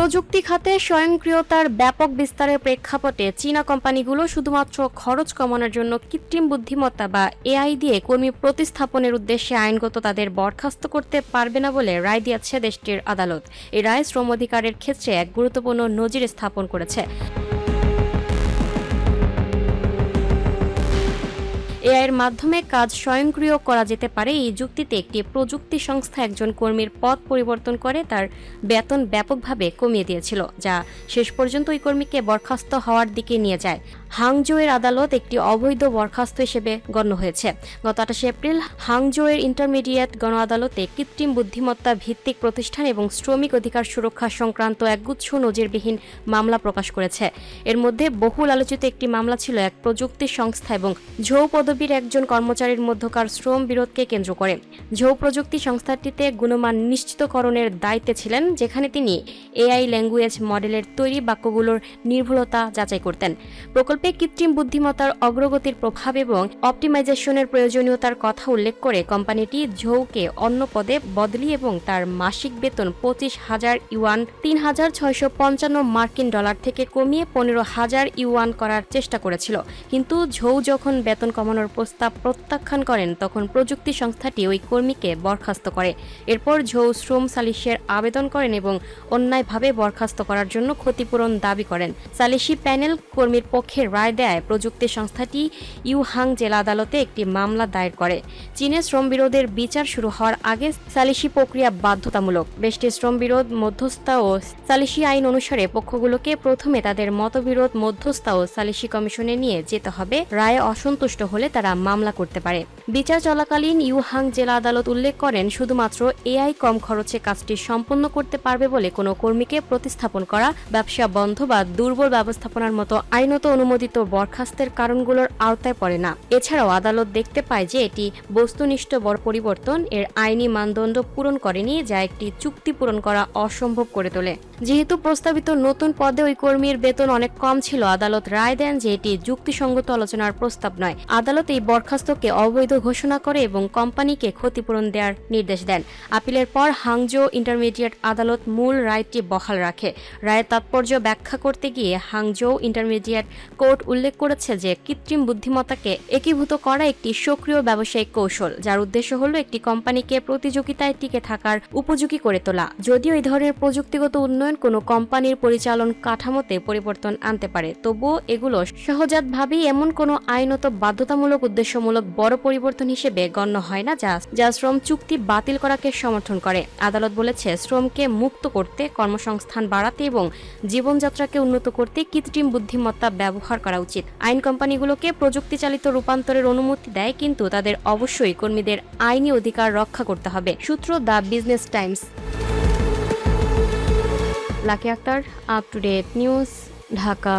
প্রযুক্তি খাতে স্বয়ংক্রিয়তার ব্যাপক বিস্তারের প্রেক্ষাপটে চীনা কোম্পানিগুলো শুধুমাত্র খরচ কমানোর জন্য কৃত্রিম বুদ্ধিমত্তা বা এআই দিয়ে কর্মী প্রতিস্থাপনের উদ্দেশ্যে আইনগত তাদের বরখাস্ত করতে পারবে না বলে রায় দিয়েছে দেশটির আদালত। এই রায় শ্রম অধিকারের ক্ষেত্রে এক গুরুত্বপূর্ণ নজির স্থাপন করেছে। এআইয়ের মাধ্যমে কাজ স্বয়ংক্রিয় করা যেতে পারে এই যুক্তিতে একটি প্রযুক্তি সংস্থা একজন কর্মীর পদ পরিবর্তন করে তার বেতন ব্যাপকভাবে কমিয়ে দিয়েছিল, যা শেষ পর্যন্ত ওই কর্মীকে বরখাস্ত হওয়ার দিকে নিয়ে যায়। হাংজোয়ের আদালত একটি অবৈধ বরখাস্ত হিসেবে গণ্য হয়েছে। গত 28 এপ্রিল হাংজোয়ের ইন্টারমিডিয়েট গণ আদালতে কৃত্রিম বুদ্ধিমত্তা ভিত্তিক প্রতিষ্ঠান এবং শ্রমিক অধিকার সুরক্ষা সংক্রান্ত একগুচ্ছ নজিরবিহীন মামলা প্রকাশ করেছে। এর মধ্যে বহুল আলোচিত একটি মামলা ছিল এক প্রযুক্তি সংস্থা এবং ঝৌ পদবীর একজন কর্মচারীর মধ্যকার শ্রম বিরোধকে কেন্দ্র করে। ঝৌ প্রযুক্তি সংস্থাটিতে গুণমান নিশ্চিতকরণের দায়িত্বে ছিলেন, যেখানে তিনি এআই ল্যাঙ্গুয়েজ মডেলের তৈরি বাক্যগুলোর নির্ভুলতা যাচাই করতেন। প্রকল্পে কৃত্রিম বুদ্ধিমত্তার অগ্রগতির প্রভাব এবং অপটিমাইজেশনের প্রয়োজনীয়তার কথা উল্লেখ করে কোম্পানিটি ঝৌকে অন্য পদে বদলি এবং তার মাসিক বেতন 25,000 ইউয়ান $3,655 মার্কিন ডলার থেকে কমিয়ে 15,000 ইউয়ান করার চেষ্টা করেছিল। কিন্তু ঝৌ যখন বেতন কমানোর প্রস্তাব প্রত্যাখ্যান করেন তখন প্রযুক্তি সংস্থাটি ওই কর্মীকে বরখাস্ত করে। এরপর ঝৌ শ্রম সালিসের আবেদন করেন এবং অন্যায়ভাবে বরখাস্ত করার জন্য ক্ষতিপূরণ দাবি করেন। সালিসি প্যানেল কর্মীর পক্ষে রায় দেয় প্রযুক্তি সংস্থাটি ইউহাং জেলা আদালতে একটি মামলা দায়ের করে। চীনে শ্রম বিরোধের বিচার শুরু হওয়ার আগে সালিসি প্রক্রিয়া বাধ্যতামূলক। দেশটির শ্রম বিরোধ মধ্যস্থতা ও সালিসি আইন অনুসারে পক্ষগুলোকে প্রথমে তাদের মতবিরোধ মধ্যস্থতা ও সালিসি কমিশনে নিয়ে যেতে হবে। রায়ে অসন্তুষ্ট হলে তারা মামলা করতে পারে। বিচার চলাকালীন ইউহাং জেলা আদালত উল্লেখ করেন, শুধুমাত্র এআই কম খরচে কাজটি সম্পন্ন করতে পারবে বলে কোনো কর্মীকে প্রতিস্থাপন করা, ব্যবসা বন্ধ বা দুর্বল ব্যবস্থাপনার মতো আইনত অনুমোদিত বরখাস্তের কারণগুলোর আওতায় পড়ে না। এছাড়াও আদালত দেখতে পায় যে এটি বস্তুনিষ্ঠ বড় পরিবর্তন এর আইনি মানদণ্ড পূরণ করেনি, যা একটি চুক্তি পূরণ করা অসম্ভব করে তোলে। যেহেতু প্রস্তাবিত নতুন পদে ওই কর্মীর বেতন অনেক কম ছিল, আদালত রায় দেন যে এটি যুক্তিসঙ্গত আলোচনার প্রস্তাব নয়। আদালত এই বরখাস্তকে অবৈধ ঘোষণা করে এবং কোম্পানিকে ক্ষতিপূরণ দেওয়ার নির্দেশ দেন। আপিলের পর হাংজো ইন্টারমিডিয়েট আদালত মূল রায়টি বহাল রাখে। রায়ের তাৎপর্য ব্যাখ্যা করতে গিয়ে হাংজো ইন্টারমিডিয়েট কোর্ট উল্লেখ করেছে যে কৃত্রিম বুদ্ধিমত্তাকে একীভূত করা একটি সক্রিয় ব্যবসায়িক কৌশল, যার উদ্দেশ্য হলো একটি কোম্পানিকে প্রতিযোগিতায় টিকে থাকার উপযোগী করে তোলা। যদিও এই ধরনের প্রযুক্তিগত উন্নয়ন কোনো কোম্পানির পরিচালন কাঠামোতে পরিবর্তন আনতে পারে, তবুও এগুলো সহজাতভাবেই এমন কোনো আইনত বাধ্যতামূলক উদ্দেশ্যমূলক বড় পরিবর্তন হিসেবে গণ্য হয় না যা শ্রম চুক্তি বাতিল করাকে সমর্থন করে। আদালত বলেছে, শ্রমকে মুক্ত করতে, কর্মসংস্থান বাড়াতে এবং জীবনযাত্রাকে উন্নত করতে কৃত্রিম বুদ্ধিমত্তা ব্যবহার করা উচিত। আইন কোম্পানিগুলোকে প্রযুক্তি চালিত রূপান্তরের অনুমতি দেয়, কিন্তু তাদের অবশ্যই কর্মীদের আইনি অধিকার রক্ষা করতে হবে। সূত্র the Business Times. Lucky Akter, up to date news, Dhaka.